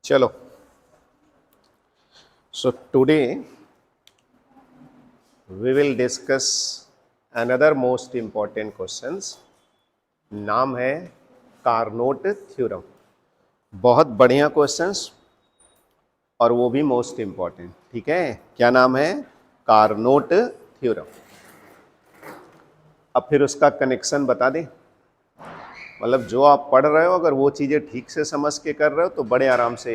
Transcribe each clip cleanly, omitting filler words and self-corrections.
चलो, so today we will discuss another most important questions. नाम है कार्नोट थ्योरम। बहुत बढ़िया क्वेश्चंस और वो भी मोस्ट इंपॉर्टेंट। ठीक है, क्या नाम है? Carnot theorem. अब फिर उसका कनेक्शन बता दें, मतलब जो आप पढ़ रहे हो अगर वो चीज़ें ठीक से समझ के कर रहे हो तो बड़े आराम से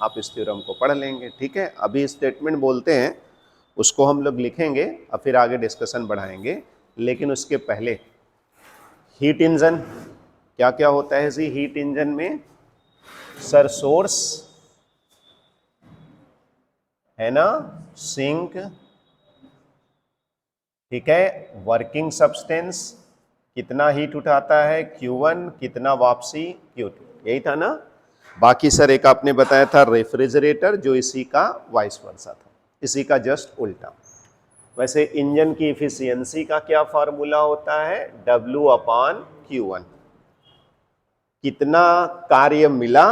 आप इस थ्योरम को पढ़ लेंगे। ठीक है, अभी स्टेटमेंट बोलते हैं, उसको हम लोग लिखेंगे और फिर आगे डिस्कशन बढ़ाएंगे। लेकिन उसके पहले हीट इंजन क्या क्या होता है जी? हीट इंजन में सर सोर्स है ना, सिंक, ठीक है, वर्किंग सब्सटेंस कितना हीट उठाता है Q1, कितना वापसी Q2, यही था ना। बाकी सर एक आपने बताया था रेफ्रिजरेटर, जो इसी का वाइस वर्सा था, इसी का जस्ट उल्टा। वैसे इंजन की इफिशियंसी का क्या फार्मूला होता है? W/Q1। कितना कार्य मिला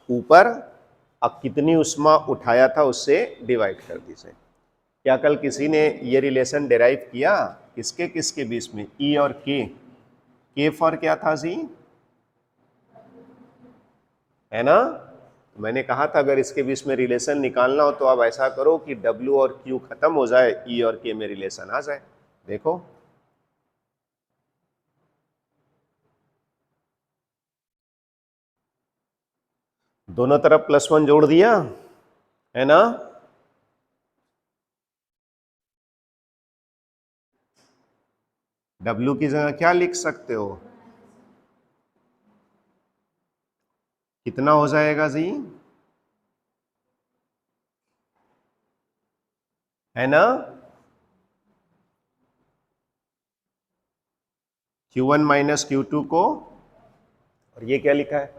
ऊपर और कितनी उष्मा उठाया था उससे डिवाइड कर दीजिए। क्या कल किसी ने ये रिलेशन डेराइव किया? किसके किसके बीच में? ई और के फॉर क्या था जी? है ना। मैंने कहा था अगर इसके बीच में रिलेशन निकालना हो तो आप ऐसा करो कि W और Q खत्म हो जाए, E और K में रिलेशन आ जाए। देखो, दोनों तरफ +1 जोड़ दिया, है ना। W की जगह क्या लिख सकते हो? कितना हो जाएगा जी? है ना, Q1 माइनस Q2 को, और ये क्या लिखा है?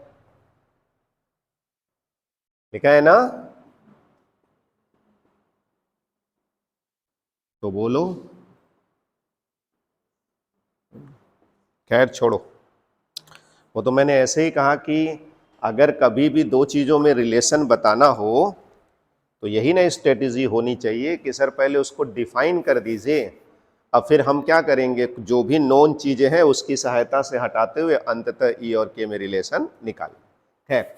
लिखा है ना, तो बोलो। खैर छोड़ो, वो तो मैंने ऐसे ही कहा कि अगर कभी भी दो चीजों में रिलेशन बताना हो तो यही ना स्ट्रेटेजी होनी चाहिए कि सर पहले उसको डिफाइन कर दीजिए, अब फिर हम क्या करेंगे, जो भी नोन चीजें हैं उसकी सहायता से हटाते हुए अंततः ई और के में रिलेशन निकाल। खैर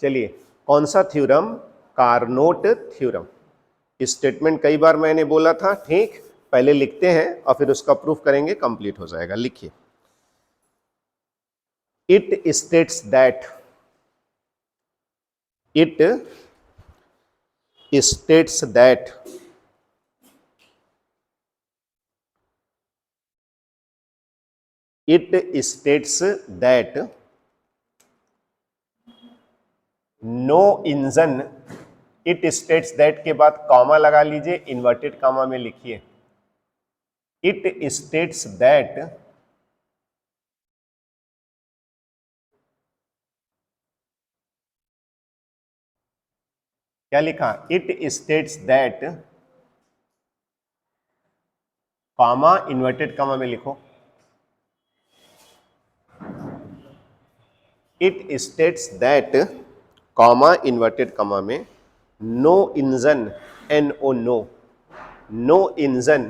चलिए, कौन सा थ्योरम? Carnot theorem. स्टेटमेंट कई बार मैंने बोला था, ठीक, पहले लिखते हैं और फिर उसका प्रूफ करेंगे, कंप्लीट हो जाएगा। लिखिए, it states that, it states that no engine, it states that के बाद कॉमा लगा लीजिए, इन्वर्टेड कॉमा में लिखिए, it states that क्या लिखा? it states that comma, inverted comma में लिखो, it states that comma, inverted comma में, no engine, no engine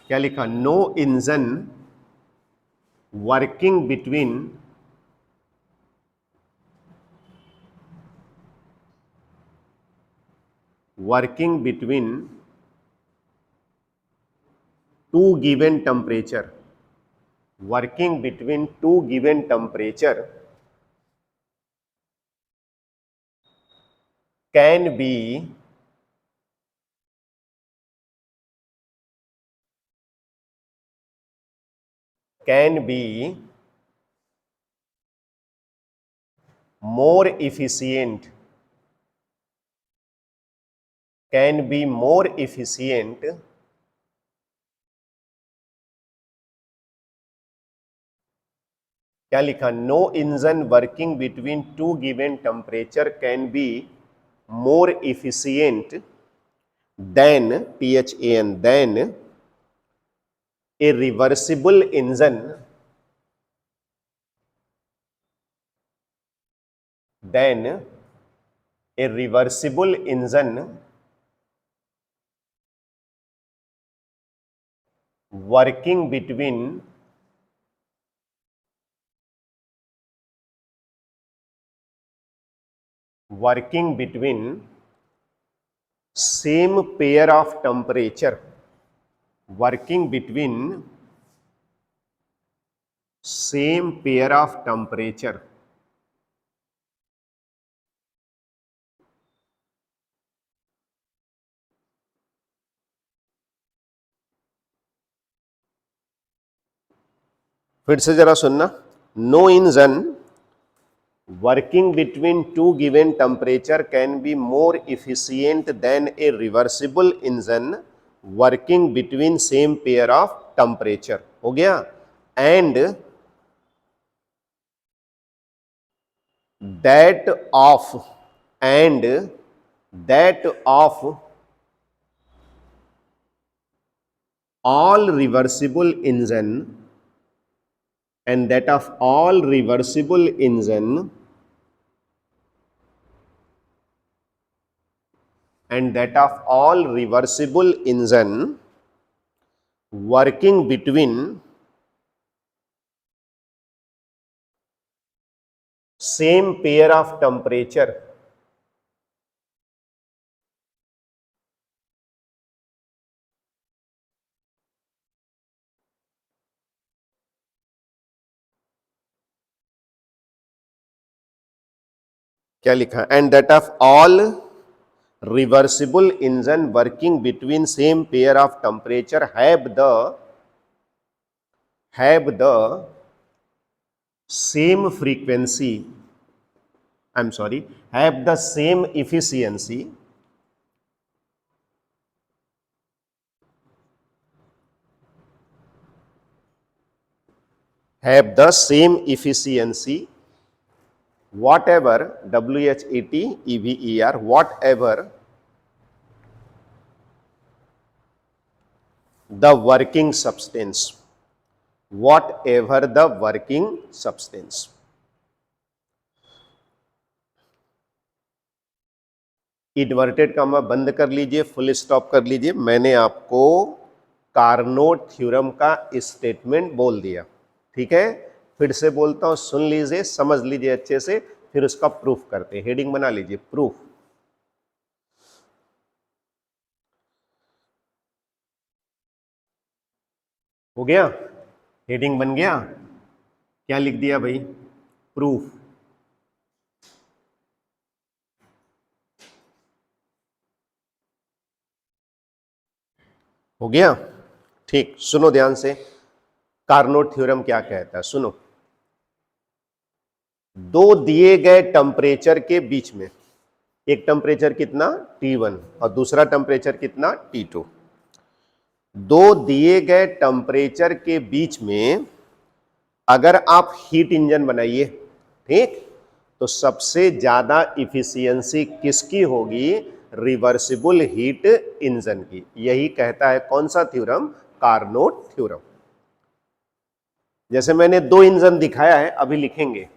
क्या लिखा? No engine working between two given temperature, working between two given temperature can be more efficient, can be more efficient क्या लिखा? No engine working between two given temperature can be more efficient then THAN, then a reversible engine, then a reversible engine working between same pair of temperature, working between same pair of temperature, फिर से जरा सुनना, no engine working between two given temperature can be more efficient than a reversible engine working between same pair of temperature. हो गया? And that of all reversible engine, and that of all reversible engine, and that of all reversible engine working between same pair of temperature, क्या लिखा? And that of all reversible engine working between same pair of temperature have the same frequency, have the same efficiency, whatever WHETEVER, whatever the working substance, inverted comma बंद कर लीजिए, full stop कर लीजिए। मैंने आपको Carnot theorem का statement बोल दिया, ठीक है? फिर से बोलता हूं, सुन लीजिए, समझ लीजिए अच्छे से, फिर उसका प्रूफ करते हैं। हेडिंग बना लीजिए, प्रूफ। हो गया? हेडिंग बन गया? क्या लिख दिया भाई? प्रूफ। हो गया? ठीक, सुनो ध्यान से, कार्नोट थ्योरम क्या कहता है, सुनो। दो दिए गए टेम्परेचर के बीच में, एक टेम्परेचर कितना T1 और दूसरा टेम्परेचर कितना T2, दो दिए गए टेम्परेचर के बीच में अगर आप हीट इंजन बनाइए, ठीक, तो सबसे ज्यादा इफिशियंसी किसकी होगी? रिवर्सिबल हीट इंजन की। यही कहता है कौन सा थ्योरम? Carnot theorem. जैसे मैंने दो इंजन दिखाया है, अभी लिखेंगे,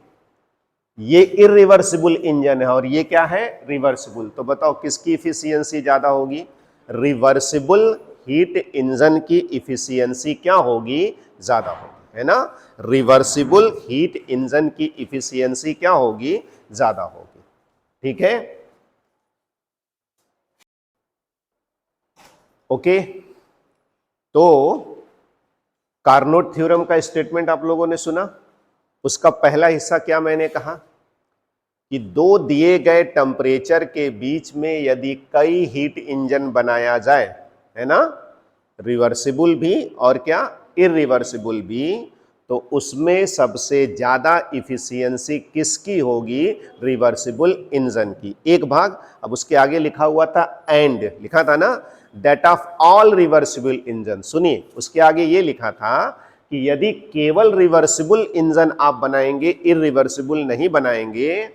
ये इरिवर्सिबल इंजन है और ये क्या है? रिवर्सिबल। तो बताओ किसकी इफिशियंसी ज्यादा होगी? रिवर्सिबल हीट इंजन की इफिशियंसी क्या होगी? ज्यादा होगी, है ना? रिवर्सिबल हीट इंजन की इफिशियंसी क्या होगी? ज्यादा होगी, ठीक है? ओके, तो कार्नोट थ्योरम का स्टेटमेंट आप लोगों ने सुना। उसका पहला हिस्सा क्या मैंने कहा कि दो दिए गए टेम्परेचर के बीच में यदि कई हीट इंजन बनाया जाए, है ना, रिवर्सिबल भी और क्या, इरिवर्सिबल भी, तो उसमें सबसे ज्यादा इफिशियंसी किसकी होगी? रिवर्सिबल इंजन की। एक भाग। अब उसके आगे लिखा हुआ था एंड, लिखा था ना, that of all reversible engine. सुनिए, उसके आगे ये लिखा था कि यदि केवल रिवर्सिबल इंजन आप बनाएंगे, इरिवर्सिबल नहीं बनाएंगे,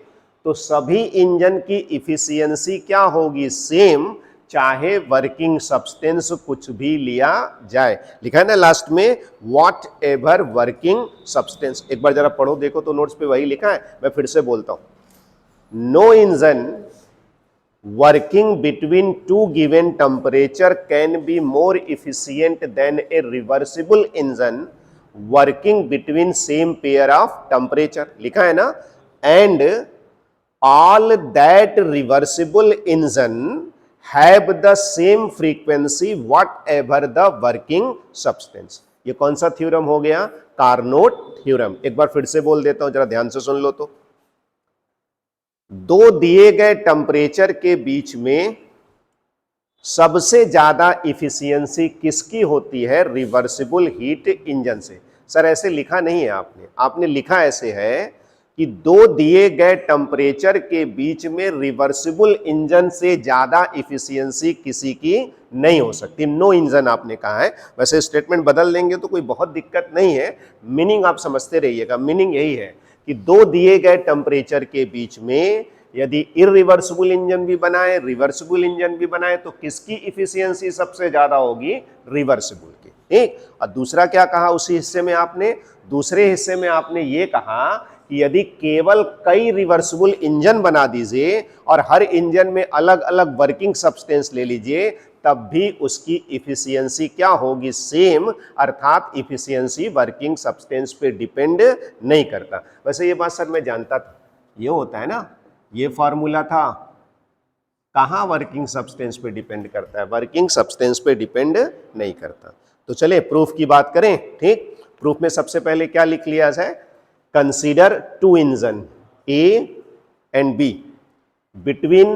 तो सभी इंजन की इफिशियंसी क्या होगी? सेम, चाहे वर्किंग सब्सटेंस कुछ भी लिया जाए। लिखा है ना लास्ट में, वॉट एवर वर्किंग सब्सटेंस। एक बार जरा पढ़ो देखो तो नोट्स पे वही लिखा है, मैं फिर से बोलता हूं। No engine working between two given temperature can be more efficient than a reversible engine working between same pair of temperature। लिखा है ना, and all that reversible engine have the same frequency whatever the working substance। ये कौन सा theorem हो गया? Carnot theorem. एक बार फिर से बोल देता हूं, जरा ध्यान से सुन लो तो। दो दिए गए टेम्परेचर के बीच में सबसे ज्यादा इफिशियंसी किसकी होती है? रिवर्सिबल हीट इंजन से। सर ऐसे लिखा नहीं है आपने, आपने लिखा ऐसे है कि दो दिए गए टेम्परेचर के बीच में रिवर्सिबल इंजन से ज्यादा इफिशियंसी किसी की नहीं हो सकती। नो इंजन आपने कहा है, वैसे स्टेटमेंट बदल देंगे तो कोई बहुत दिक्कत नहीं है, मीनिंग आप समझते रहिएगा। मीनिंग यही है कि दो दिए गए टेम्परेचर के बीच में यदि इरिवर्सिबल इंजन भी बनाए, रिवर्सिबल इंजन भी बनाए, तो किसकी इफिशियंसी सबसे ज्यादा होगी? रिवर्सिबल की। ठीक। और दूसरा क्या कहा उसी हिस्से में आपने? दूसरे हिस्से में आपने ये कहा कि यदि केवल कई रिवर्सिबल इंजन बना दीजिए और हर इंजन में अलग अलग वर्किंग सब्सटेंस ले लीजिए, तब भी उसकी इफिशियंसी क्या होगी? सेम। अर्थात इफिशियंसी वर्किंग सब्सटेंस पे डिपेंड नहीं करता। वैसे ये बात सर मैं जानता था, ये होता है ना, ये फॉर्मूला था, कहां वर्किंग सब्सटेंस पे डिपेंड करता है? वर्किंग सब्सटेंस पे डिपेंड नहीं करता। तो चलिए प्रूफ की बात करें। ठीक, प्रूफ में सबसे पहले क्या लिख लिया जाए? Consider two engine A and B between,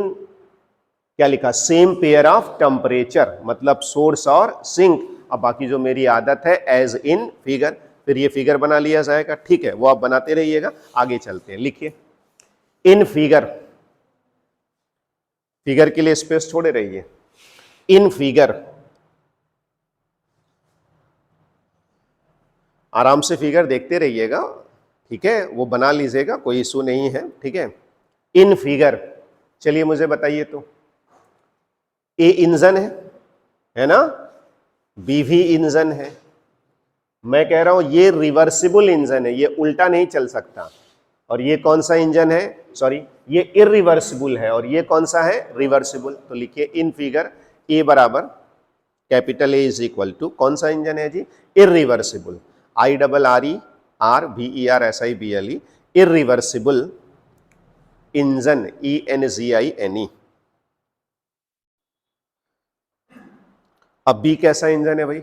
क्या लिखा? सेम पेयर ऑफ टेम्परेचर, मतलब सोर्स और सिंक। अब बाकी जो मेरी आदत है, एज इन फिगर, फिर ये फिगर बना लिया जाएगा। ठीक है, वो आप बनाते रहिएगा। आगे चलते हैं, लिखिए इन फिगर। फिगर के लिए स्पेस छोड़े रहिए। इन फिगर, आराम से फिगर देखते रहिएगा। ठीक है, वो बना लीजिएगा, कोई इशू नहीं है। ठीक है, इन फिगर, चलिए मुझे बताइए तो, ए इंजन है ना, बी भी इंजन है। मैं कह रहा हूं ये रिवर्सिबल इंजन है, ये उल्टा नहीं चल सकता। और ये कौन सा इंजन है? सॉरी, ये इरिवर्सिबल है, और ये कौन सा है? रिवर्सिबल। तो लिखिए इन फिगर ए बराबर capital A is equal to, कौन सा इंजन है जी? Irreversible. I double R E R V E R S I B L E, irreversible engine, E N G I N E. अब B कैसा engine है भाई?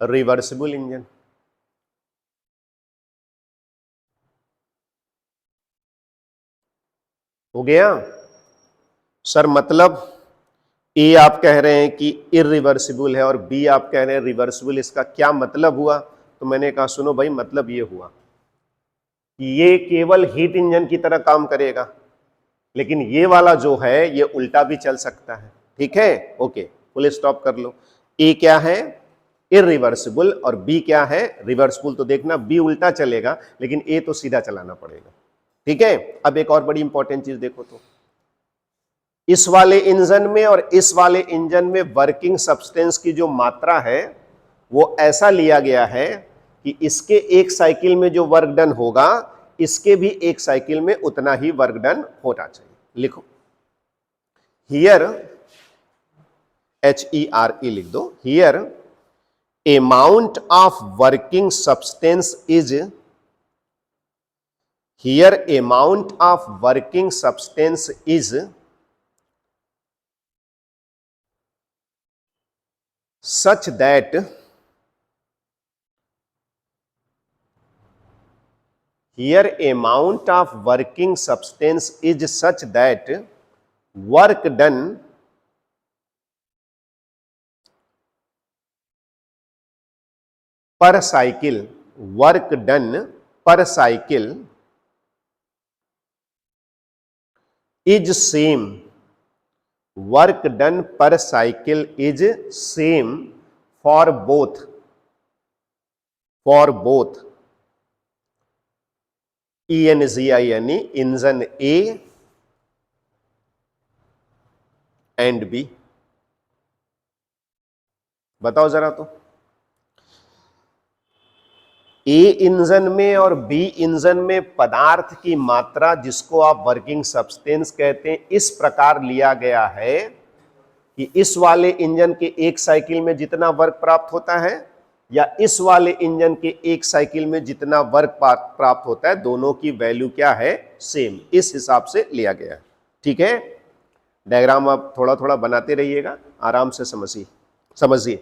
Reversible engine. हो गया सर? मतलब ए आप कह रहे हैं कि इरिवर्सिबल है और बी आप कह रहे हैं रिवर्सिबल, इसका क्या मतलब हुआ? तो मैंने कहा सुनो भाई, मतलब ये हुआ कि ये केवल हीट इंजन की तरह काम करेगा, लेकिन ये वाला जो है ये उल्टा भी चल सकता है। ठीक है, ओके, फुल स्टॉप कर लो। ए क्या है? इरिवर्सिबल, और बी क्या है? रिवर्सिबल। तो देखना बी उल्टा चलेगा, लेकिन ए तो सीधा चलाना पड़ेगा। ठीक है, अब एक और बड़ी इंपॉर्टेंट चीज देखो तो, इस वाले इंजन में और इस वाले इंजन में वर्किंग सब्सटेंस की जो मात्रा है वो ऐसा लिया गया है कि इसके एक साइकिल में जो वर्क डन होगा, इसके भी एक साइकिल में उतना ही वर्क डन होना चाहिए। लिखो हियर, HERE लिख दो। Here amount of working substance is, here amount of working substance is such that, here amount of working substance is such that work done per cycle, work done per cycle is same, work done per cycle is same for both ENGINE, engine A and B। बताओ जरा। तो ए engine में और B engine में पदार्थ की मात्रा, जिसको आप वर्किंग सब्सटेंस कहते हैं, इस प्रकार लिया गया है कि इस वाले इंजन के एक साइकिल में जितना वर्क प्राप्त होता है या इस वाले इंजन के एक साइकिल में जितना वर्क प्राप्त होता है, दोनों की वैल्यू क्या है, सेम। इस हिसाब से लिया गया है। ठीक है, डायग्राम आप थोड़ा थोड़ा बनाते रहिएगा, आराम से समझिए।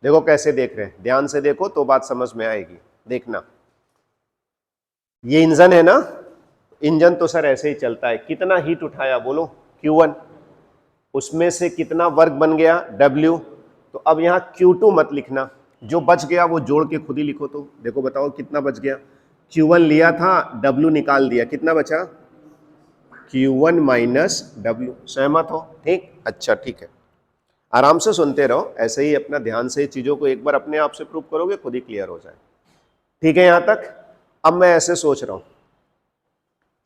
देखो कैसे देख रहे हैं, ध्यान से देखो तो बात समझ में आएगी। देखना, ये इंजन है ना, इंजन तो सर ऐसे ही चलता है। कितना हीट उठाया बोलो, Q1, उसमें से कितना वर्क बन गया, W। तो अब यहां Q2 मत लिखना, जो बच गया वो जोड़ के खुद ही लिखो। तो देखो बताओ कितना बच गया। Q1 लिया था, W निकाल दिया, कितना बचा, Q1 माइनस W। सहमत हो? ठीक, अच्छा ठीक है, आराम से सुनते रहो, ऐसे ही अपना ध्यान से चीजों को एक बार अपने आप से प्रूव करोगे, खुद ही क्लियर हो जाए। ठीक है यहां तक। अब मैं ऐसे सोच रहा हूं,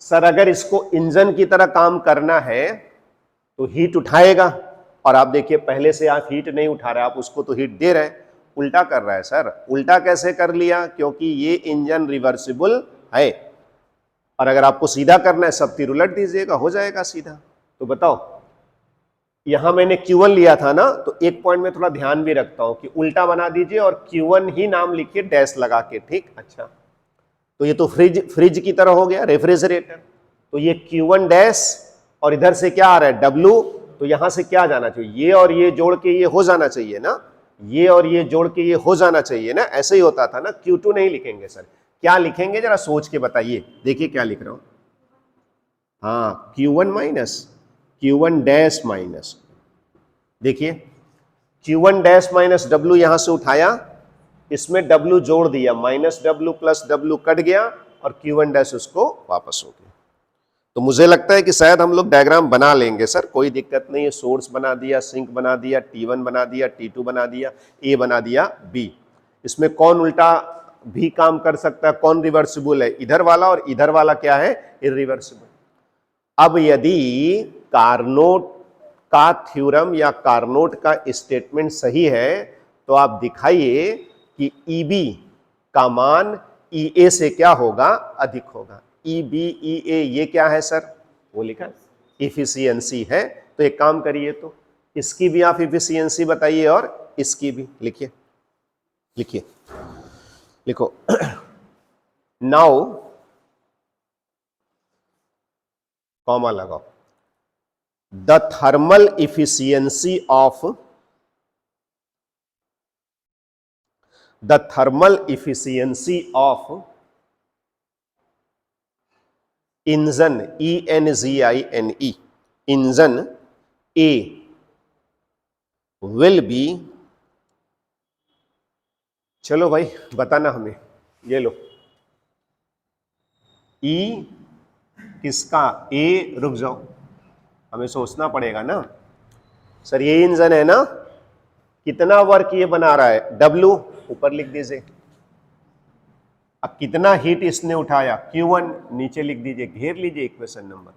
सर अगर इसको इंजन की तरह काम करना है तो हीट उठाएगा, और आप देखिए पहले से आप हीट नहीं उठा रहे, आप उसको तो हीट दे रहे हैं। उल्टा कर रहा है सर। उल्टा कैसे कर लिया, क्योंकि ये इंजन रिवर्सिबल है, और अगर आपको सीधा करना है सब तीर उलट दीजिएगा, हो जाएगा सीधा। तो बताओ, यहां मैंने Q1 लिया था ना, तो एक पॉइंट में थोड़ा ध्यान भी रखता हूं कि उल्टा बना दीजिए और Q1 ही नाम लिखिए डैश लगा के। ठीक, अच्छा, तो ये तो फ्रिज की तरह हो गया, रेफ्रिजरेटर। तो ये Q1 डैश और इधर से क्या आ रहा है, W। तो यहां से क्या जाना चाहिए, ये और ये जोड़ के ये हो जाना चाहिए ना, ये और ये जोड़ के ये हो जाना चाहिए ना, ऐसे ही होता था ना। Q2 नहीं लिखेंगे सर, क्या लिखेंगे जरा सोच के बताइए। देखिए क्या लिख रहा हूं, हाँ, Q1 minus Q1 dash minus, देखिए Q1 डैश माइनस W यहां से उठाया, इसमें W जोड़ दिया, minus W plus W cut गया, और Q1 डैश उसको वापस हो गया। तो मुझे लगता है कि शायद हम लोग डायग्राम बना लेंगे सर, कोई दिक्कत नहीं है। सोर्स बना दिया, सिंक बना दिया, T1 बना दिया, T2 बना दिया, A बना दिया, B। इसमें कौन उल्टा भी काम कर सकता है, कौन रिवर्सिबल है, इधर वाला, और इधर वाला क्या है, इरिवर्सिबल। अब यदि कार्नोट का थ्योरम या कार्नोट का स्टेटमेंट सही है, तो आप दिखाइए कि EB का मान EA से क्या होगा, अधिक होगा। EB EA ये क्या है सर, वो लिखा है, इफिशियंसी है। तो एक काम करिए, तो इसकी भी आप इफिशियंसी बताइए और इसकी भी लिखिए, लिखिए, लिखो। नाउ कॉमा लगाओ, the thermal efficiency of engine, ENGINE, engine A will be, चलो भाई बताना हमें, ये लो, E किसका, A, रुक जाओ, हमें सोचना पड़ेगा ना सर। ये इंजन है ना, कितना वर्क ये बना रहा है, W ऊपर लिख दीजिए। अब कितना हीट इसने उठाया, Q1 नीचे लिख दीजिए, घेर लीजिए इक्वेशन नंबर।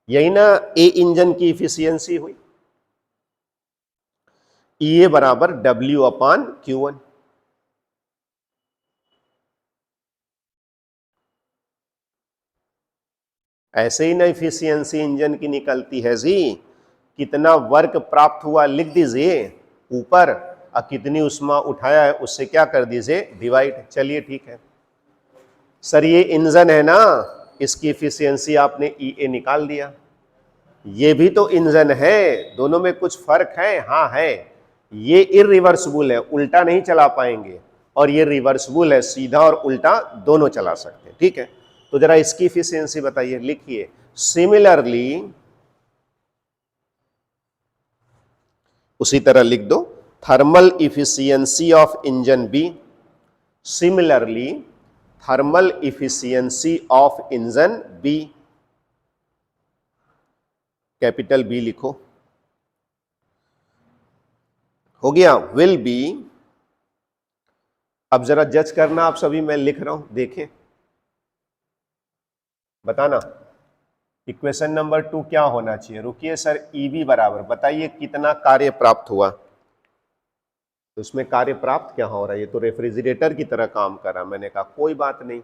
यही ना ए इंजन की इफिशियंसी हुई, E बराबर W अपान Q1। ऐसे ही ना इफिशियंसी इंजन की निकलती है जी, कितना वर्क प्राप्त हुआ लिख दीजिए ऊपर, और कितनी उष्मा उठाया है उससे क्या कर दीजिए, डिवाइड। चलिए ठीक है सर, ये इंजन है ना, इसकी इफिशियंसी आपने EA निकाल दिया। ये भी तो इंजन है, दोनों में कुछ फर्क है, हाँ है। ये इरिवर्सिबल है, उल्टा नहीं चला पाएंगे, और ये रिवर्सिबल है, सीधा और उल्टा दोनों चला सकते हैं। ठीक है, तो जरा इसकी इफिशियंसी बताइए, लिखिए। सिमिलरली, उसी तरह लिख दो, thermal efficiency of engine B. Similarly, thermal efficiency of engine B, capital B लिखो, हो गया, विल बी। अब जरा जज करना आप सभी, मैं लिख रहा हूं, देखें, बताना इक्वेशन नंबर 2 क्या होना चाहिए। रुकिए सर, EB बराबर, बताइए कितना कार्य प्राप्त हुआ, तो इसमें कार्य प्राप्त क्या हो रहा है, ये तो रेफ्रिजरेटर की तरह काम कर रहा है। मैंने कहा कोई बात नहीं,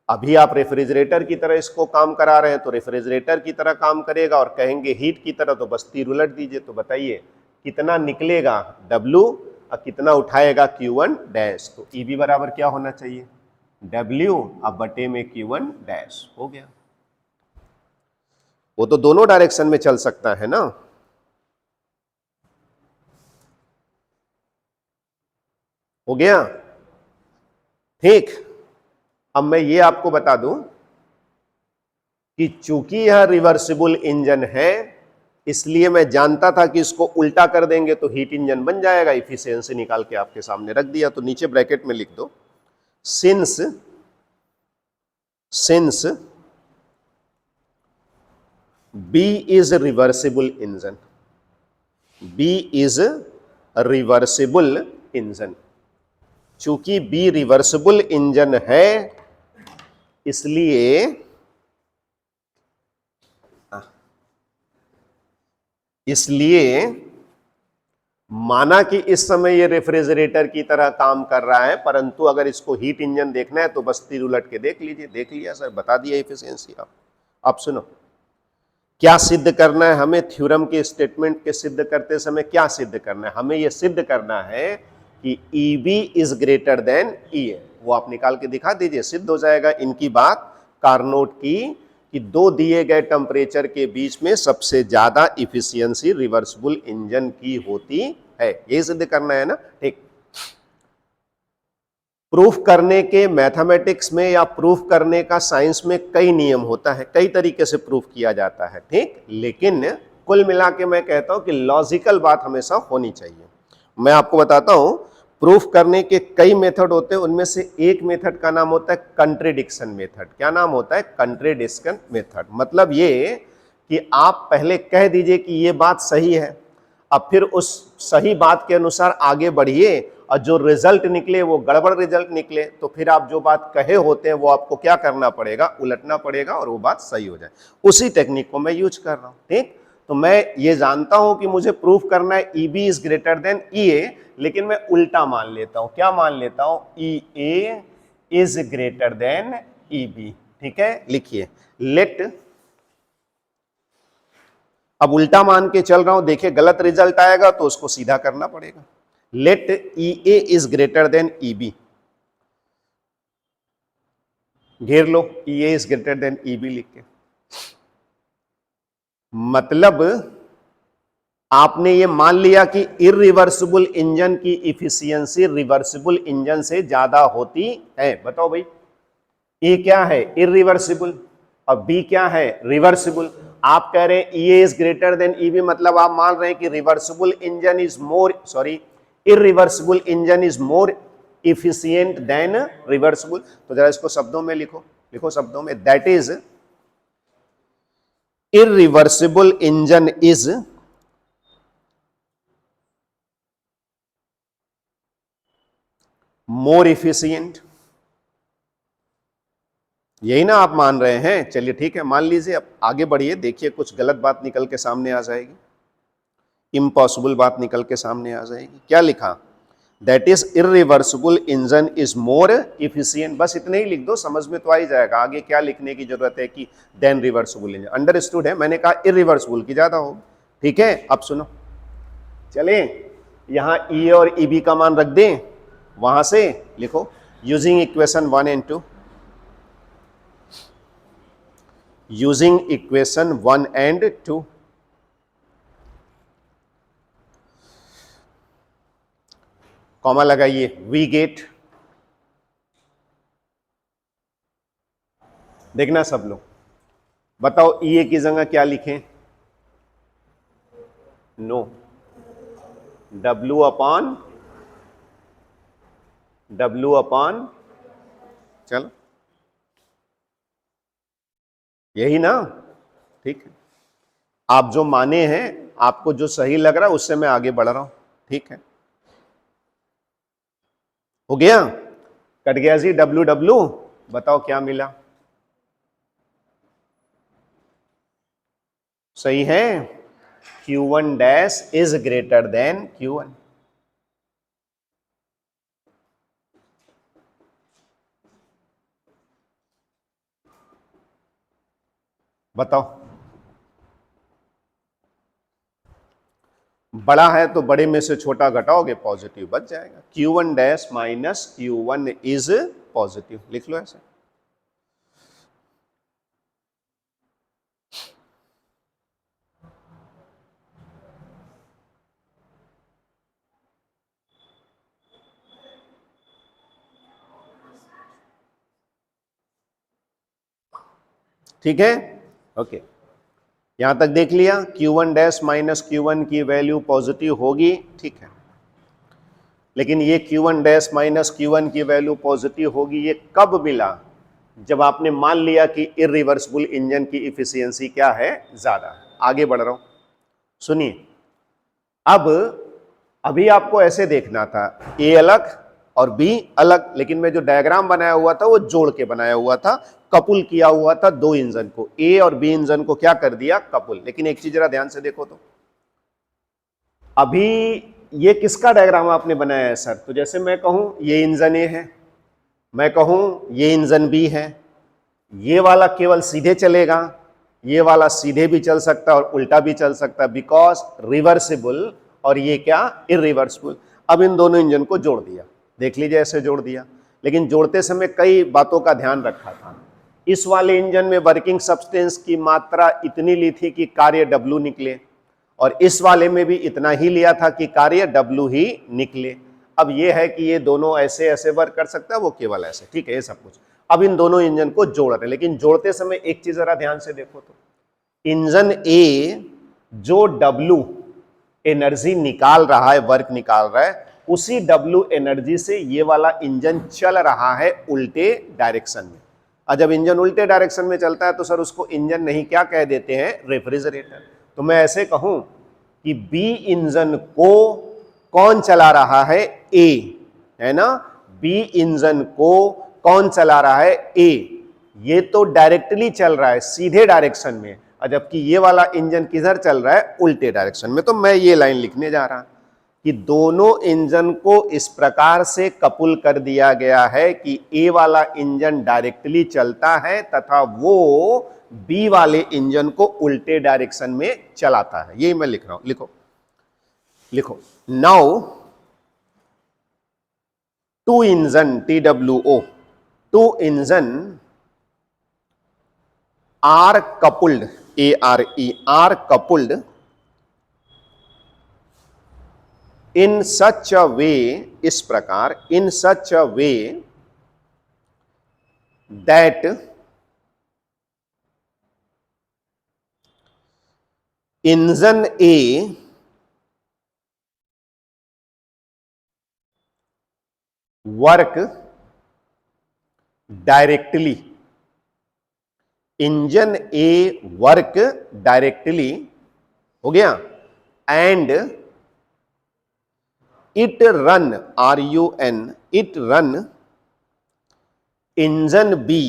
अभी आप रेफ्रिजरेटर की तरह इसको काम करा रहे हैं तो रेफ्रिजरेटर की तरह काम करेगा, और कहेंगे हीट की तरह तो बस तीर उलट दीजिए। तो बताइए कितना निकलेगा W और कितना उठाएगा Q1 डैश। तो EB बराबर क्या होना चाहिए, W अब बटे में Q1 डैश। हो गया, वो तो दोनों डायरेक्शन में चल सकता है ना। हो गया, ठीक। अब मैं ये आपको बता दूं कि चूंकि यह रिवर्सिबल इंजन है, इसलिए मैं जानता था कि इसको उल्टा कर देंगे तो हीट इंजन बन जाएगा। इफिशियंसी निकाल के आपके सामने रख दिया। तो नीचे ब्रैकेट में लिख दो, since B is reversible engine, B is reversible engine. चूंकि B रिवर्सिबल इंजन है, इसलिए माना कि इस समय ये रेफ्रिजरेटर की तरह काम कर रहा है, परंतु अगर इसको हीट इंजन देखना है तो बस तीर उलट के देख लीजिए। देख लिया सर, बता दिया एफिशिएंसी। आप सुनो, क्या सिद्ध करना है हमें, थ्योरम के स्टेटमेंट के सिद्ध करते समय क्या सिद्ध करना है, हमें यह सिद्ध करना है कि EB is greater then EA। वो आप निकाल के दिखा दीजिए, सिद्ध हो जाएगा इनकी बात कार्नोट की, कि दो दिए गए टेम्परेचर के बीच में सबसे ज्यादा इफिशियंसी रिवर्सिबल इंजन की होती है। यही सिद्ध करना है ना, ठीक। प्रूफ करने के मैथमेटिक्स में या प्रूफ करने का साइंस में कई नियम होता है, कई तरीके से प्रूफ किया जाता है, ठीक। लेकिन कुल मिला के मैं कहता हूं कि लॉजिकल बात हमेशा होनी चाहिए। मैं आपको बताता हूं, प्रूफ करने के कई मेथड होते हैं, उनमें से एक मेथड का नाम होता है कंट्रेडिक्शन मेथड। क्या नाम होता है, कंट्रेडिक्शन मेथड। मतलब ये कि आप पहले कह दीजिए कि ये बात सही है, अब फिर उस सही बात के अनुसार आगे बढ़िए, और जो रिजल्ट निकले वो गड़बड़ रिजल्ट निकले, तो फिर आप जो बात कहे होते हैं वो आपको क्या करना पड़ेगा, उलटना पड़ेगा, और वो बात सही हो जाए। उसी टेक्निक को मैं यूज कर रहा हूं, ठीक। तो मैं ये जानता हूं कि मुझे प्रूफ करना है EB is greater then EA, लेकिन मैं उल्टा मान लेता हूं। क्या मान लेता हूं, EA is greater than EB। ठीक है, लिखिए, लेट, अब उल्टा मान के चल रहा हूं, देखिए गलत रिजल्ट आएगा तो उसको सीधा करना पड़ेगा। Let EA is greater than EB, घेर लो, EA is greater than EB लिख के। मतलब आपने ये मान लिया कि इरिवर्सिबल इंजन की इफिशियंसी रिवर्सिबल इंजन से ज्यादा होती है। बताओ भाई, ए क्या है, इरिवर्सिबल, और बी क्या है, रिवर्सिबल। आप कह रहे हैं EA is greater than EB, मतलब आप मान रहे हैं कि reversible engine is more, sorry, irreversible engine is more efficient than reversible. तो जरा इसको शब्दों में लिखो, लिखो शब्दों में, that is irreversible engine is more efficient. यही ना आप मान रहे हैं, चलिए ठीक है, मान लीजिए। अब आगे बढ़िए, देखिए कुछ गलत बात निकल के सामने आ जाएगी, इम्पॉसिबल बात निकल के सामने आ जाएगी। क्या लिखा, that is irreversible engine is more efficient. बस इतने ही लिख दो, समझ में तो आ ही जाएगा। आगे क्या लिखने की जरूरत है कि देन रिवर्सिबल इंजन, अंडरस्टूड है। मैंने कहा इरिवर्सिबल की ज्यादा हो, ठीक है। अब सुनो, चले यहां E और EB का मान रख दें, वहां से लिखो, using equation 1 and 2, using equation 1 and 2, comma लगाइए, वी गेट, देखना सब लोग, बताओ EA की जगह क्या लिखें, नो, W अपॉन, चलो यही ना, ठीक है। आप जो माने हैं, आपको जो सही लग रहा है उससे मैं आगे बढ़ रहा हूं, ठीक है। हो गया, कट गया जी W। बताओ क्या मिला, सही है, Q1 dash is greater then Q1। बताओ। बड़ा है तो बड़े में से छोटा घटाओगे, पॉजिटिव बच जाएगा। Q1 dash minus Q1 is positive, लिख लो ऐसे। ठीक है, ओके। यहां तक देख लिया। Q1 डैश माइनस Q1 की वैल्यू पॉजिटिव होगी, ठीक है। लेकिन ये Q1 डैश माइनस Q1 की वैल्यू पॉजिटिव होगी, ये कब मिला? जब आपने मान लिया कि इरिवर्सिबल इंजन की इफिशियंसी क्या है, ज्यादा है। आगे बढ़ रहा हूं, सुनिए। अब अभी आपको ऐसे देखना था, ए अलग और बी अलग, लेकिन मैं जो डायग्राम बनाया हुआ था वो जोड़ के बनाया हुआ था, कपुल किया हुआ था दो इंजन को, ए और बी इंजन को क्या कर दिया, कपुल। लेकिन एक चीज जरा ध्यान से देखो तो, अभी ये किसका डायग्राम आपने बनाया है सर? तो जैसे मैं कहूं ये इंजन ए है, मैं कहूं ये इंजन बी है, ये वाला केवल सीधे चलेगा, ये वाला सीधे भी चल सकता है और उल्टा भी चल सकता है, बिकॉज रिवर्सिबल, और ये क्या, इरिवर्सिबल। अब इन दोनों इंजन को जोड़ दिया, देख लीजिए ऐसे जोड़ दिया। लेकिन जोड़ते समय कई बातों का ध्यान रखा था। इस वाले इंजन में वर्किंग सब्सटेंस की मात्रा इतनी ली थी कि कार्य W निकले, और इस वाले में भी इतना ही लिया था कि कार्य W ही निकले। अब ये है कि ये दोनों ऐसे ऐसे वर्क कर सकता है, वो केवल ऐसे, ठीक है, ये सब कुछ। अब इन दोनों इंजन को जोड़ रहे हैं, लेकिन जोड़ते समय एक चीज जरा ध्यान से देखो तो, इंजन ए जो W एनर्जी निकाल रहा है, वर्क निकाल रहा है, उसी W एनर्जी से ये वाला इंजन चल रहा है उल्टे डायरेक्शन में। और जब इंजन उल्टे डायरेक्शन में चलता है तो सर उसको इंजन नहीं क्या कह देते हैं, रेफ्रिजरेटर। तो मैं ऐसे कहूं कि बी इंजन को कौन चला रहा है, ए, है ना। बी इंजन को कौन चला रहा है, ए। ये तो डायरेक्टली चल रहा है सीधे डायरेक्शन में, और जबकि ये वाला इंजन किधर चल रहा है, उल्टे डायरेक्शन में। तो मैं ये लाइन लिखने जा रहा कि दोनों इंजन को इस प्रकार से कपुल कर दिया गया है कि ए वाला इंजन डायरेक्टली चलता है तथा वो बी वाले इंजन को उल्टे डायरेक्शन में चलाता है। यही मैं लिख रहा हूं, लिखो लिखो। Now two engine, TWO, two engine are coupled, ARE, are coupled in such a way, इस प्रकार, in such a way that engine A work directly, engine A work directly, हो गया, and it run, RUN, it run engine B.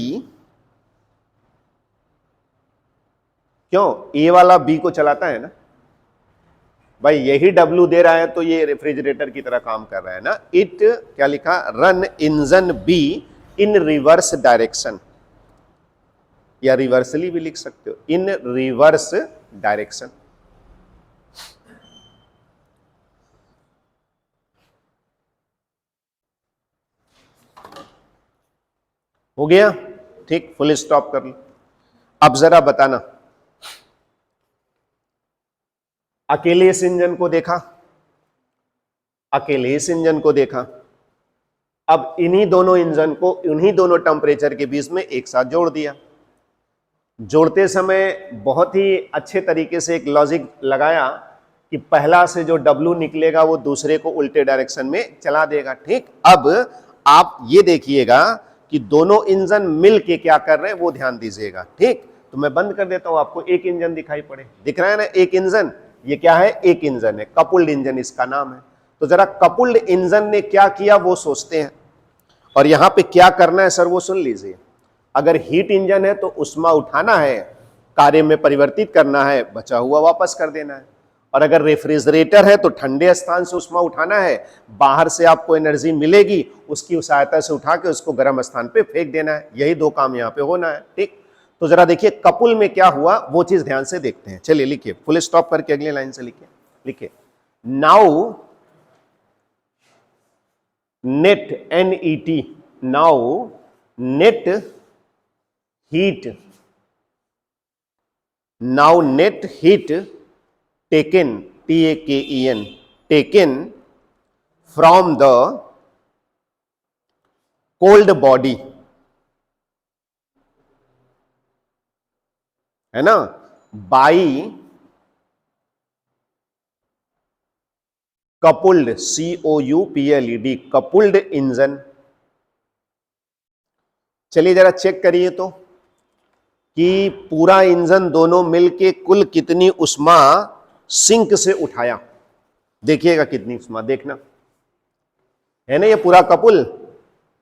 क्यों, A वाला B को चलाता है ना भाई, यही W दे रहा है तो ये रेफ्रिजरेटर की तरह काम कर रहा है ना। इट क्या लिखा, run engine be in reverse direction, या रिवर्सली भी लिख सकते हो, इन रिवर्स डायरेक्शन। हो गया, ठीक, फुल स्टॉप कर लो। अब जरा बताना, अकेले इस इंजन को देखा, अकेले इस इंजन को देखा, अब इन्हीं दोनों इंजन को उन्हीं दोनों टेम्परेचर के बीच में एक साथ जोड़ दिया। जोड़ते समय बहुत ही अच्छे तरीके से एक लॉजिक लगाया कि पहला से जो W निकलेगा वो दूसरे को उल्टे डायरेक्शन में चला देगा, ठीक। अब आप ये देखिएगा कि दोनों इंजन मिल के क्या कर रहे हैं वो ध्यान दीजिएगा, ठीक। तो मैं बंद कर देता हूं, आपको एक इंजन दिखाई पड़े, दिख रहा है ना, एक इंजन, ये क्या है, एक इंजन है, कपुल्ड इंजन इसका नाम है। तो जरा कपुल्ड इंजन ने क्या किया वो सोचते हैं, और यहां पे क्या करना है सर वो सुन लीजिए। अगर हीट इंजन है तो उष्मा उठाना है, कार्य में परिवर्तित करना है, बचा हुआ वापस कर देना है। और अगर रेफ्रिजरेटर है तो ठंडे स्थान से उष्मा उठाना है, बाहर से आपको एनर्जी मिलेगी, उसकी सहायता से उठा के उसको गर्म स्थान पे फेंक देना है। यही दो काम यहाँ पे होना है, ठीक। तो जरा देखिए कपुल में क्या हुआ वो चीज ध्यान से देखते हैं। चलिए लिखिए, फुल स्टॉप करके अगली लाइन से लिखिए। लिखिए now net NET, now net heat, now net heat taken TAKEN taken from the cold body, है ना, बाई कपुल्ड COUPLED कपुल्ड इंजन। चलिए जरा चेक करिए तो कि पूरा इंजन दोनों मिलके कुल कितनी उष्मा सिंक से उठाया। देखिएगा कितनी उष्मा, देखना है ना, ये पूरा कपुल।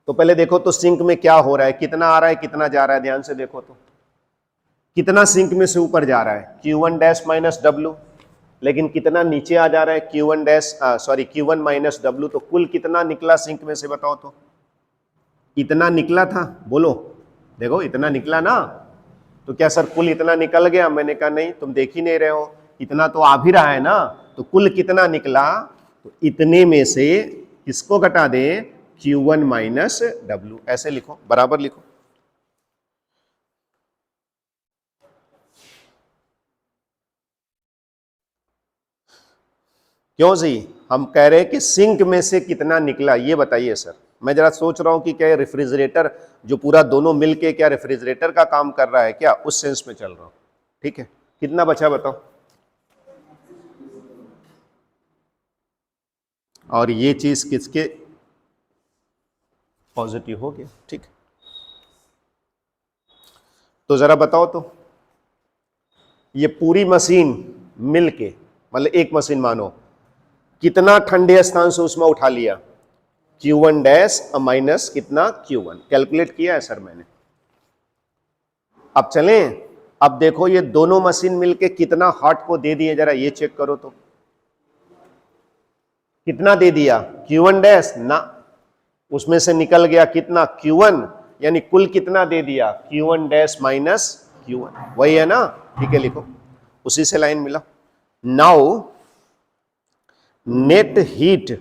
तो पहले देखो तो सिंक में क्या हो रहा है, कितना आ रहा है कितना जा रहा है, ध्यान से देखो तो कितना सिंक में से ऊपर जा रहा है Q1 डैश माइनस W, लेकिन कितना नीचे आ जा रहा है Q1 माइनस W। तो कुल कितना निकला सिंक में से बताओ तो, इतना निकला था, बोलो, देखो इतना निकला ना। तो क्या सर कुल इतना निकल गया? मैंने कहा नहीं, तुम देख ही नहीं रहे हो, इतना तो आ भी रहा है ना। तो कुल कितना निकला, तो इतने में से किसको घटा दे, Q1 माइनस W, ऐसे लिखो, बराबर लिखो। क्यों जी, हम कह रहे हैं कि सिंक में से कितना निकला, ये बताइए सर। मैं जरा सोच रहा हूं कि क्या रेफ्रिजरेटर जो पूरा दोनों मिलके क्या रेफ्रिजरेटर का काम कर रहा है क्या, उस सेंस में चल रहा हूं। ठीक है, कितना बचा बताओ। और ये चीज किसके पॉजिटिव हो गया, ठीक। तो जरा बताओ तो, ये पूरी मशीन मिलके, मतलब एक मशीन मानो, कितना ठंडे स्थान से उष्मा उठा लिया, Q1 डैश माइनस कितना Q1, कैलकुलेट किया है सर मैंने। अब चलें, अब देखो ये दोनों मशीन मिलके कितना हॉट को दे दिए, जरा ये चेक करो तो कितना दे दिया, Q1 डैश ना, उसमें से निकल गया कितना Q1, यानी कुल कितना दे दिया Q1 डैश माइनस Q1, वही है ना। ठीक है, लिखो, उसी से लाइन मिला। Now net heat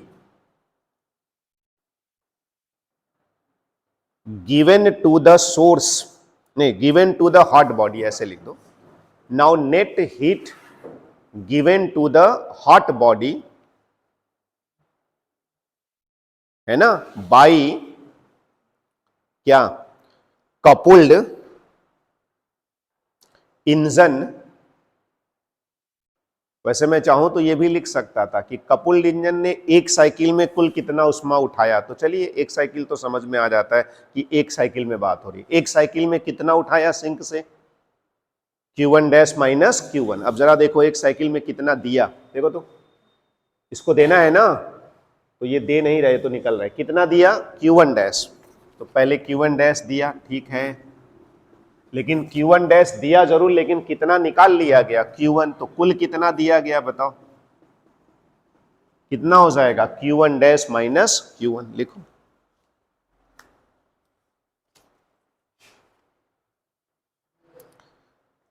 given to the source, नहीं given to the hot body, ऐसे लिख दो। Now net heat given to the hot body, है ना, बाई क्या, कपुल्ड इंजन। वैसे मैं चाहूं तो ये भी लिख सकता था कि कपुल्ड इंजन ने एक साइकिल में कुल कितना उष्मा उठाया। तो चलिए एक साइकिल तो समझ में आ जाता है कि एक साइकिल में बात हो रही है, एक साइकिल में कितना उठाया सिंक से, Q1 डैश माइनस Q1। अब जरा देखो एक साइकिल में कितना दिया, देखो तो, इसको देना है ना, तो ये दे नहीं रहे तो निकल रहा है, कितना दिया Q1 डैश। तो पहले Q1 डैश दिया, ठीक है, लेकिन Q1 डैश दिया जरूर, लेकिन कितना निकाल लिया गया Q1, तो कुल कितना दिया गया बताओ, कितना हो जाएगा Q1 डैश माइनस Q1, लिखो।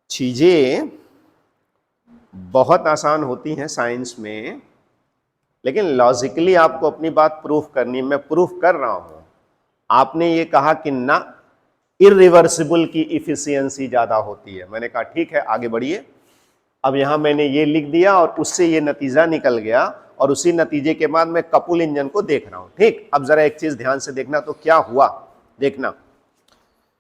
चीजें बहुत आसान होती हैं साइंस में, लेकिन लॉजिकली आपको अपनी बात प्रूफ करनी है। मैं प्रूफ कर रहा हूं। आपने ये कहा कि ना इरिवर्सिबल की इफिशियंसी ज्यादा होती है, मैंने कहा ठीक है आगे बढ़िए। अब यहां मैंने ये लिख दिया और उससे ये नतीजा निकल गया, और उसी नतीजे के बाद मैं कपुल इंजन को देख रहा हूं, ठीक। अब जरा एक चीज ध्यान से देखना तो क्या हुआ, देखना,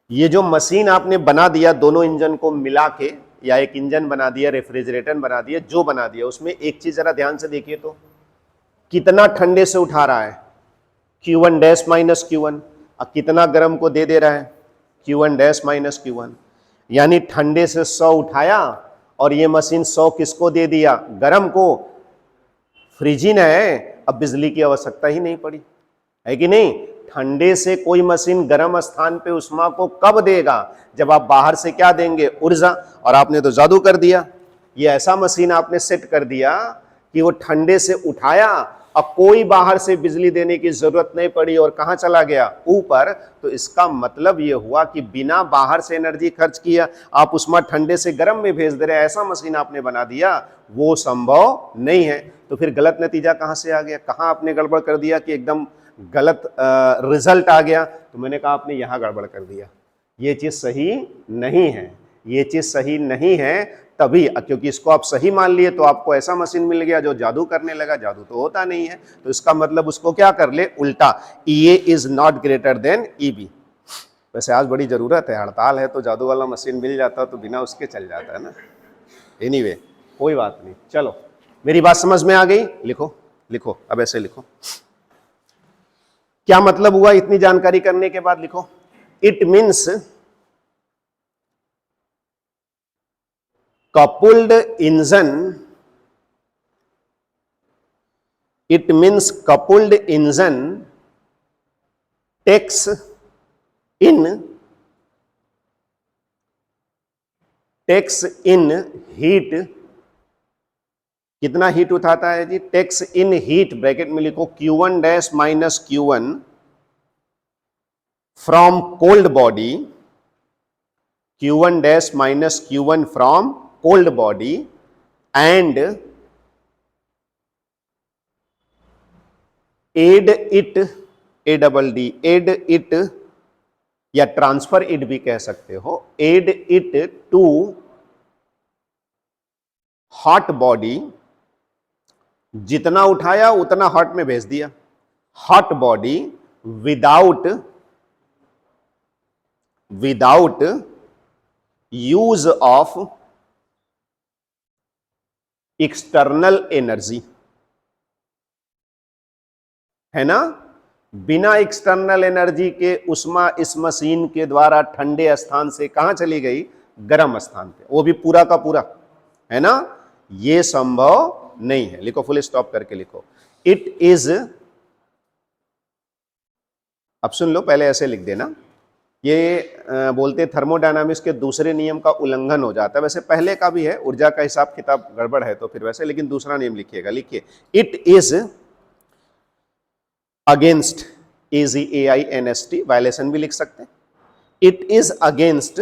ये जो मशीन आपने बना दिया दोनों इंजन को मिला के, या एक इंजन बना दिया, रेफ्रिजरेटर बना दिया, जो बना दिया, उसमें एक चीज जरा ध्यान से देखिए तो, कितना ठंडे से उठा रहा है Q1 डैश माइनस Q1, और कितना गर्म को दे रहा है Q1 डैश माइनस Q1, यानी ठंडे से 100 उठाया और ये मशीन 100 किसको दे दिया, गर्म को। फ्रिजिन है, अब बिजली की आवश्यकता ही नहीं पड़ी, है कि नहीं। ठंडे से कोई मशीन गर्म स्थान पे उष्मा को कब देगा, जब आप बाहर से क्या देंगे, ऊर्जा। और आपने तो जादू कर दिया, ये ऐसा मशीन आपने सेट कर दिया कि वो ठंडे से उठाया अब कोई बाहर से बिजली देने की जरूरत नहीं पड़ी और कहां चला गया, ऊपर। तो इसका मतलब यह हुआ कि बिना बाहर से एनर्जी खर्च किया आप उष्मा ठंडे से गर्म में भेज दे रहे, ऐसा मशीन आपने बना दिया, वो संभव नहीं है। तो फिर गलत नतीजा कहां से आ गया, कहां आपने गड़बड़ कर दिया कि एकदम गलत रिजल्ट आ गया। तो मैंने कहा आपने यहां गड़बड़ कर दिया, ये चीज सही नहीं है, ये चीज सही नहीं है। तभी, क्योंकि इसको आप सही मान लिए तो आपको ऐसा मशीन मिल गया जो जादू करने लगा, जादू तो होता नहीं है। तो इसका मतलब उसको क्या कर ले, उल्टा, EA is not greater than EB। वैसे आज बड़ी जरूरत है, हड़ताल है तो जादू वाला मशीन मिल जाता तो बिना उसके चल जाता है ना। एनीवे, कोई बात नहीं, चलो मेरी बात समझ में आ गई। लिखो लिखो, अब ऐसे लिखो, क्या मतलब हुआ इतनी जानकारी करने के बाद। लिखो, it means coupled engine, it means coupled engine takes in heat, कितना हीट उठाता है जी, टेक्स इन हीट, ब्रैकेट में लिखो Q1 dash minus Q1 from cold body, Q1 dash minus Q1 from cold body and add it, add it या transfer it भी कह सकते हो, add it to hot body, जितना उठाया उतना हॉट में भेज दिया, hot body without use of external energy, है ना। बिना एक्सटर्नल एनर्जी के उष्मा इस मशीन के द्वारा ठंडे स्थान से कहां चली गई, गर्म स्थान पे, वो भी पूरा का पूरा, है ना। ये संभव नहीं है। लिखो, फुल स्टॉप करके लिखो, इट इज, अब सुन लो, पहले ऐसे लिख देना, ये बोलते थर्मोडायनामिक्स के दूसरे नियम का उल्लंघन हो जाता है। वैसे पहले का भी है, ऊर्जा का हिसाब किताब गड़बड़ है तो फिर वैसे, लेकिन दूसरा नियम लिखिएगा। लिखिए, it is against, AGAINST, violation भी लिख सकते हैं। It is against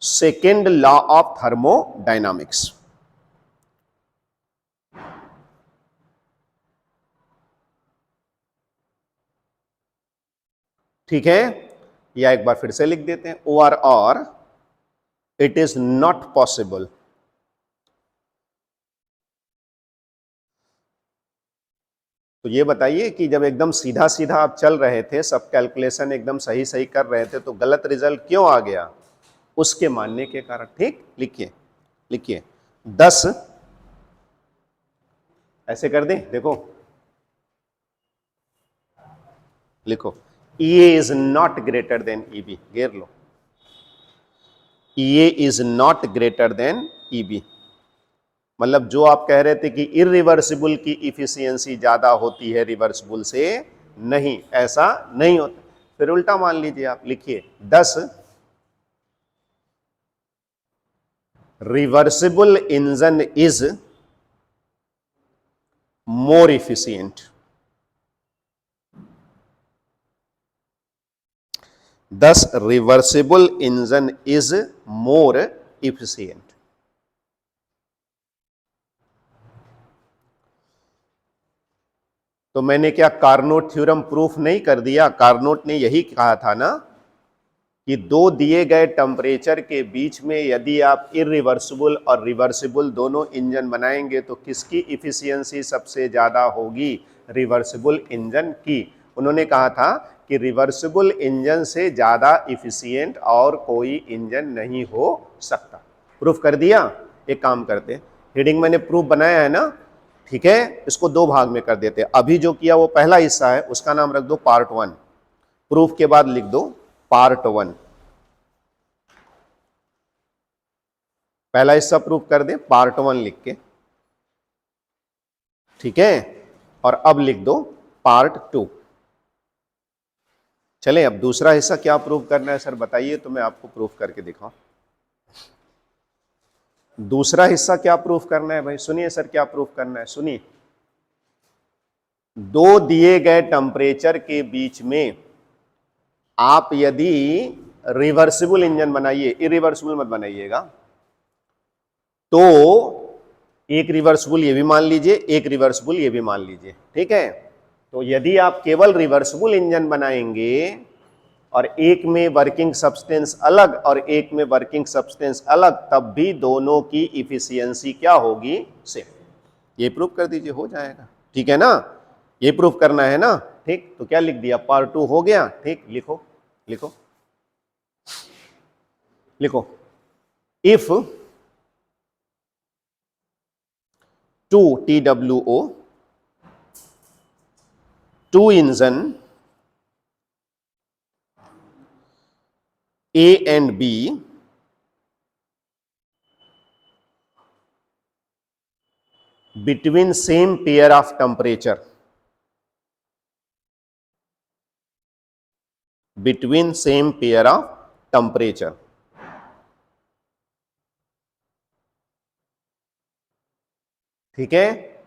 second law of thermodynamics. ठीक है, या एक बार फिर से लिख देते हैं, और इट इज नॉट पॉसिबल तो ये बताइए कि जब एकदम सीधा सीधा आप चल रहे थे, सब कैलकुलेशन एकदम सही सही कर रहे थे, तो गलत रिजल्ट क्यों आ गया, उसके मानने के कारण। ठीक, लिखिए लिखिए, 10 ऐसे कर दें, देखो लिखो, EA is not greater than EB, घेर लो, EA is not greater than EB। मतलब जो आप कह रहे थे कि इरिवर्सिबल की इफिशियंसी ज्यादा होती है रिवर्सिबल से, नहीं, ऐसा नहीं होता। फिर उल्टा मान लीजिए आप, लिखिए 10 reversible engine is more efficient, 10 reversible engine is more efficient. तो मैंने क्या कार्नोट थ्योरम प्रूफ नहीं कर दिया। कार्नोट ने यही कहा था ना कि दो दिए गए टेम्परेचर के बीच में यदि आप इरिवर्सिबल और रिवर्सिबल दोनों इंजन बनाएंगे तो किसकी इफिशियंसी सबसे ज़्यादा होगी, रिवर्सिबल इंजन की। उन्होंने कहा था कि रिवर्सिबल इंजन से ज़्यादा इफिशियंट और कोई इंजन नहीं हो सकता। प्रूफ कर दिया। एक काम करते, हेडिंग मैंने प्रूफ बनाया है ना, ठीक है, इसको दो भाग में कर देते। अभी जो किया वो पहला हिस्सा है, उसका नाम रख दो पार्ट 1, प्रूफ के बाद लिख दो पार्ट 1। पहला हिस्सा प्रूफ कर दे पार्ट 1 लिख के, ठीक है, और अब लिख दो पार्ट 2। चले, अब दूसरा हिस्सा क्या प्रूफ करना है सर बताइए, तो मैं आपको प्रूफ करके दिखाऊं। दूसरा हिस्सा क्या प्रूफ करना है भाई, सुनिए सर क्या प्रूफ करना है, सुनिए। दो दिए गए टेम्परेचर के बीच में आप यदि रिवर्सिबल इंजन बनाइए, इरिवर्सिबल मत बनाइएगा, तो एक रिवर्सिबल ये भी मान लीजिए, एक रिवर्सिबल ये भी मान लीजिए, ठीक है। तो यदि आप केवल रिवर्सिबल इंजन बनाएंगे और एक में वर्किंग सब्सटेंस अलग और एक में वर्किंग सब्सटेंस अलग, तब भी दोनों की इफिशियंसी क्या होगी, सेम। ये प्रूव कर दीजिए, हो जाएगा, ठीक है ना। ये प्रूफ करना है ना, ठीक। तो क्या लिख दिया, पार्ट 2 हो गया, ठीक। लिखो लिखो लिखो, if 2 TWO 2 engine A and B between same pair of temperature, between same pair of temperature, ठीक है,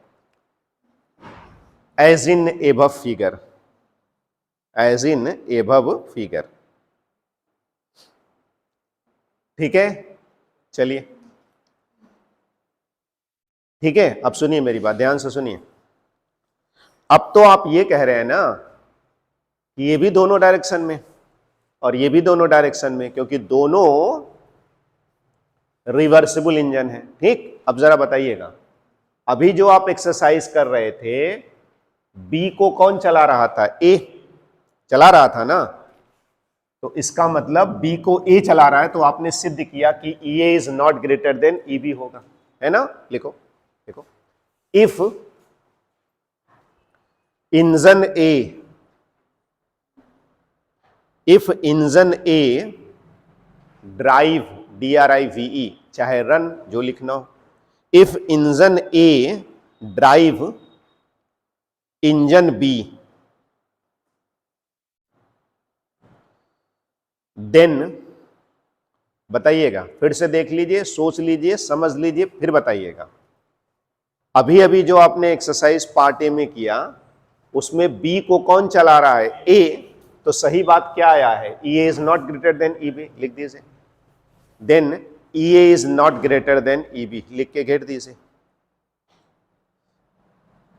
as in above figure, as in above figure, ठीक है। चलिए ठीक है, अब सुनिए मेरी बात, ध्यान से सुनिए। अब तो आप ये कह रहे हैं ना कि ये भी दोनों डायरेक्शन में और ये भी दोनों डायरेक्शन में, क्योंकि दोनों रिवर्सिबल इंजन है, ठीक। अब जरा बताइएगा, अभी जो आप एक्सरसाइज कर रहे थे, बी को कौन चला रहा था, ए चला रहा था ना। तो इसका मतलब बी को ए चला रहा है, तो आपने सिद्ध किया कि E A is not greater than E B होगा, है ना। लिखो लिखो, if engine A, if engine A drive, DRIVE, चाहे रन, जो लिखना हो, if engine A drive engine B, then बताइएगा, फिर से देख लीजिए, सोच लीजिए, समझ लीजिए, फिर बताइएगा। अभी अभी जो आपने एक्सरसाइज पार्ट ए में किया, उसमें बी को कौन चला रहा है, ए। तो सही बात क्या आया है, E A is not greater than E B, लिख दीजिए। Then E A is not greater than E B, लिख के घेर दीजिए।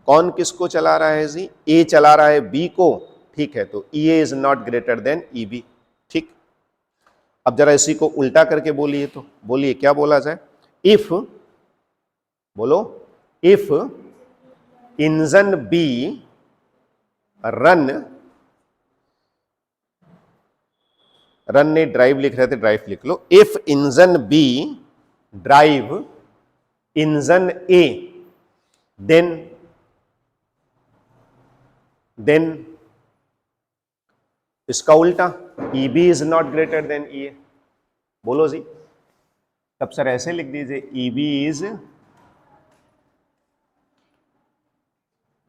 कौन किसको चला रहा है जी, ए चला रहा है बी को, ठीक है। तो E A is not greater than E B, ठीक। अब जरा इसी को उल्टा करके बोलिए, तो बोलिए क्या बोला जाए, इफ, बोलो, if engine B run, run ने ड्राइव लिख रहे थे, ड्राइव लिख लो, if engine B drive engine A, then इसका उल्टा, E B is not greater than E A. बोलो जी, तब सर ऐसे लिख दीजिए, E B is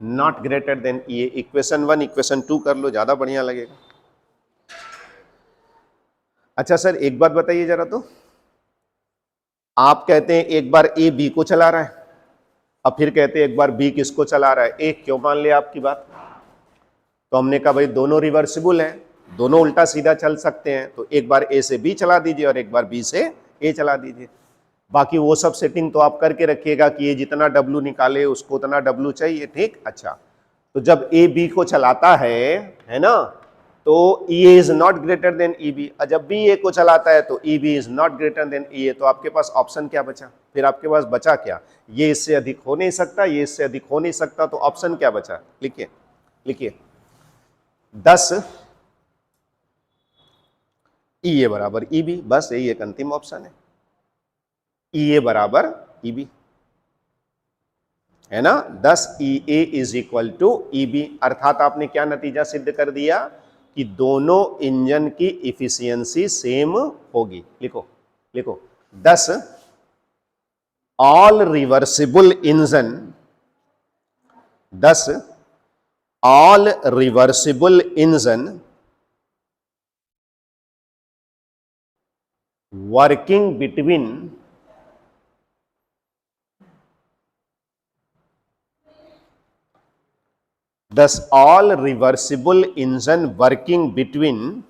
not greater than E A. Equation 1 equation 2 कर लो, ज्यादा बढ़िया लगेगा। अच्छा सर एक बात बताइए जरा, तो आप कहते हैं एक बार ए बी को चला रहा है, अब फिर कहते हैं एक बार बी किसको चला रहा है, ए। क्यों मान लिया आपकी बात, तो हमने कहा भाई दोनों रिवर्सिबल हैं, दोनों उल्टा सीधा चल सकते हैं, तो एक बार ए से बी चला दीजिए और एक बार बी से ए चला दीजिए। बाकी वो सब सेटिंग तो आप करके रखिएगा कि ये जितना डब्लू निकाले उसको उतना डब्लू चाहिए, ठीक। अच्छा, तो जब ए बी को चलाता है ना, तो E A is not greater than E B, और जब बी ए को चलाता है तो E B is not greater than E A. तो आपके पास ऑप्शन क्या बचा, फिर आपके पास बचा क्या, ये इससे अधिक हो नहीं सकता, ये इससे अधिक हो नहीं सकता, तो ऑप्शन क्या बचा, लिखिए लिखिए, 10 ई ए बराबर ई बी, बस यही एक अंतिम ऑप्शन है, ई ए बराबर ई बी, है ना। 10 E A is equal to E B, अर्थात आपने क्या नतीजा सिद्ध कर दिया कि दोनों इंजन की इफिशियंसी सेम होगी। लिखो लिखो, 10 all reversible engine, 10 all reversible engine working between thus all reversible engine working between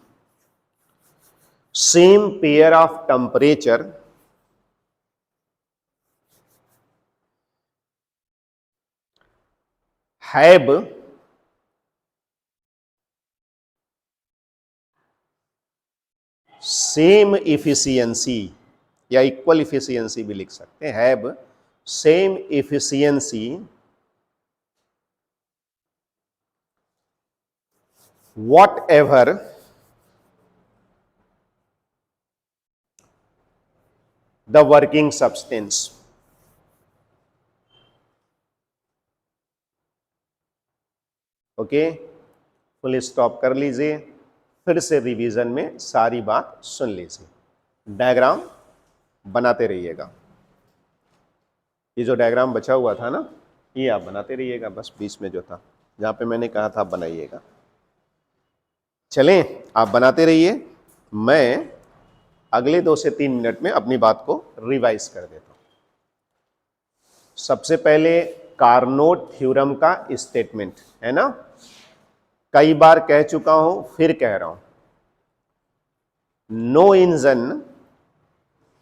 same pair of temperature have same efficiency या इक्वल इफिशियंसी भी लिख सकते हैं, have same efficiency what ever the working substance. Okay, full stop कर लीजिए, फिर से revision में सारी बात सुन लीजिए, डायग्राम बनाते रहिएगा। ये जो डायग्राम बचा हुआ था ना, ये आप बनाते रहिएगा, बस बीच में जो था जहां पे मैंने कहा था आप बनाइएगा। चलें, आप बनाते रहिए, मैं अगले 2 से 3 मिनट में अपनी बात को रिवाइज कर देता हूं। सबसे पहले कार्नोट थ्योरम का स्टेटमेंट है ना, कई बार कह चुका हूं, फिर कह रहा हूं, no engine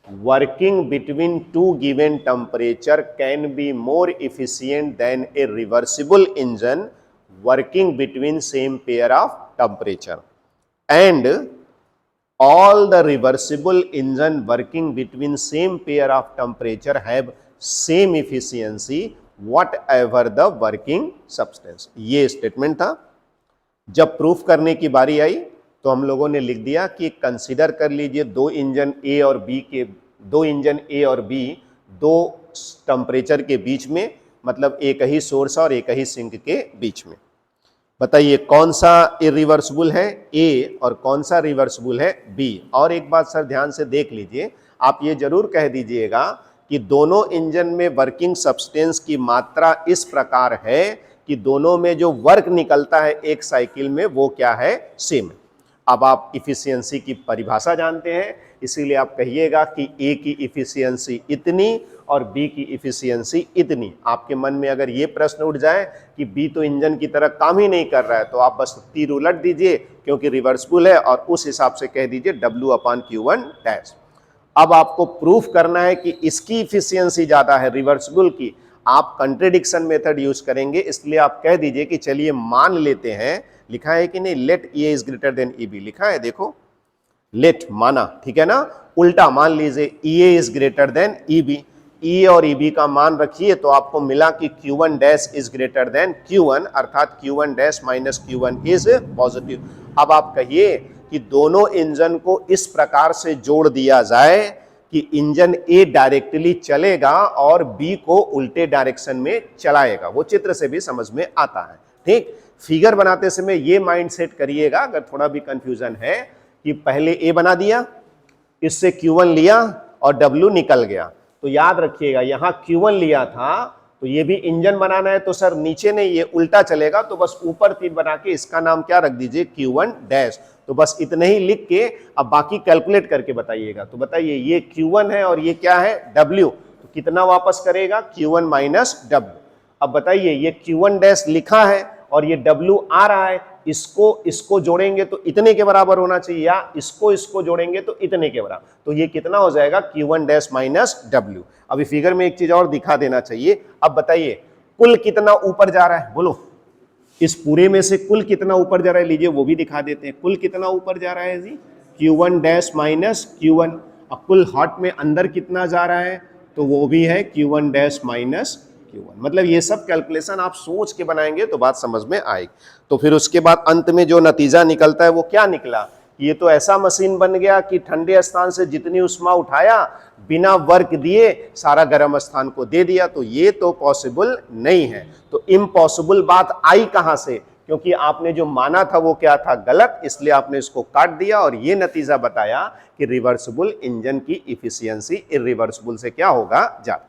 working between 2 given temperature can be more efficient than a reversible engine working between same pair of temperature, and all the reversible engine working between same pair of temperature have same efficiency whatever the working substance। ये statement था। जब proof करने की बारी आई तो हम लोगों ने लिख दिया कि कंसीडर कर लीजिए दो इंजन ए और बी दो टेम्परेचर के बीच में, मतलब एक ही सोर्स और एक ही सिंक के बीच में। बताइए कौन सा इरिवर्सिबल है, ए, और कौन सा रिवर्सिबल है, बी। और एक बात सर ध्यान से देख लीजिए, आप ये जरूर कह दीजिएगा कि दोनों इंजन में वर्किंग सब्सटेंस की मात्रा इस प्रकार है कि दोनों में जो वर्क निकलता है एक साइकिल में वो क्या है, सेम है। अब आप इफिशियंसी की परिभाषा जानते हैं, इसीलिए आप कहिएगा कि ए की इफिशियंसी इतनी और बी की इफिशियंसी इतनी। आपके मन में अगर ये प्रश्न उठ जाए कि बी तो इंजन की तरह काम ही नहीं कर रहा है, तो आप बस तीर उलट दीजिए क्योंकि रिवर्सिबल है और उस हिसाब से कह दीजिए W/Q1 डैश। अब आपको प्रूफ करना है कि इसकी इफिशियंसी ज्यादा है रिवर्सिबल की, आप कंट्रेडिक्शन मेथड यूज करेंगे, इसलिए आप कह दीजिए कि चलिए मान लेते हैं, लिखा है कि नहीं, let A is greater than E B, लिखा है देखो, लेट माना, ठीक है ना, उल्टा मान लीजिए A is greater than E B, E और ई बी का मान रखिए तो आपको मिला कि Q1 dash is greater then Q1, अर्थात Q1 dash minus Q1 is positive. अब आप कहिए कि दोनों इंजन को इस प्रकार से जोड़ दिया जाए कि इंजन ए डायरेक्टली चलेगा और बी को उल्टे डायरेक्शन में चलाएगा, वो चित्र से भी समझ में आता है। ठीक, फिगर बनाते समय ये माइंड सेट करिएगा, अगर थोड़ा भी कंफ्यूजन है, कि पहले ए बना दिया, इससे Q1 लिया और W निकल गया, तो याद रखिएगा यहां Q1 लिया था तो ये भी इंजन बनाना है, तो सर नीचे नहीं, ये उल्टा चलेगा, तो बस ऊपर तीर बना के इसका नाम क्या रख दीजिए, Q1 डैश। तो बस इतना ही लिख के अब बाकी कैलकुलेट करके बताइएगा। तो बताइए ये Q1 है और ये क्या है, W, तो कितना वापस करेगा, Q1 माइनस W। अब बताइए ये Q1 डैश लिखा है और ये W आ रहा है, इसको जोड़ेंगे तो इतने के बराबर होना चाहिए, या इसको जोड़ेंगे तो इतने के बराबर, तो ये कितना हो जाएगा, Q1 डैश माइनस W। अभी फिगर में एक चीज और दिखा देना चाहिए। अब बताइए कुल कितना ऊपर जा रहा है, बोलो, इस पूरे में से कुल कितना ऊपर जा रहा है, लीजिए वो भी दिखा देते हैं, कुल कितना ऊपर जा रहा है जी, Q1 डैश माइनस Q1। अब कुल हॉट में अंदर कितना जा रहा है, तो वो भी है Q1 डैश माइनस Q1। मतलब ये सब कैलकुलेशन आप सोच के बनाएंगे तो बात समझ में आएगी। तो फिर उसके बाद अंत में जो नतीजा निकलता है वो क्या निकला, ये तो ऐसा मशीन बन गया कि ठंडे स्थान से जितनी उष्मा उठाया बिना वर्क दिए सारा गर्म स्थान को दे दिया, तो ये तो पॉसिबल नहीं है। तो इम्पॉसिबल बात आई कहां से, क्योंकि आपने जो माना था वो क्या था, गलत, इसलिए आपने इसको काट दिया और ये नतीजा बताया कि रिवर्सिबल इंजन की इफिशियंसी इरिवर्सिबल से क्या होगा, ज्यादा।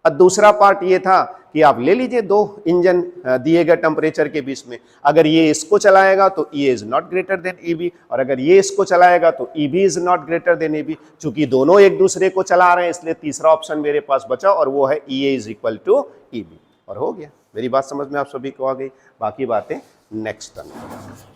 अब दूसरा पार्ट ये था कि आप ले लीजिए दो इंजन दिए गए टेम्परेचर के बीच में, अगर ये इसको चलाएगा तो E is not greater than EB, और अगर ये इसको चलाएगा तो EB is not greater than EB। चूंकि दोनों एक दूसरे को चला रहे हैं इसलिए तीसरा ऑप्शन मेरे पास बचा और वो है EA is equal to EB, और हो गया, मेरी बात समझ में आप सभी को आ गई? बाकी बातें नेक्स्ट टर्म।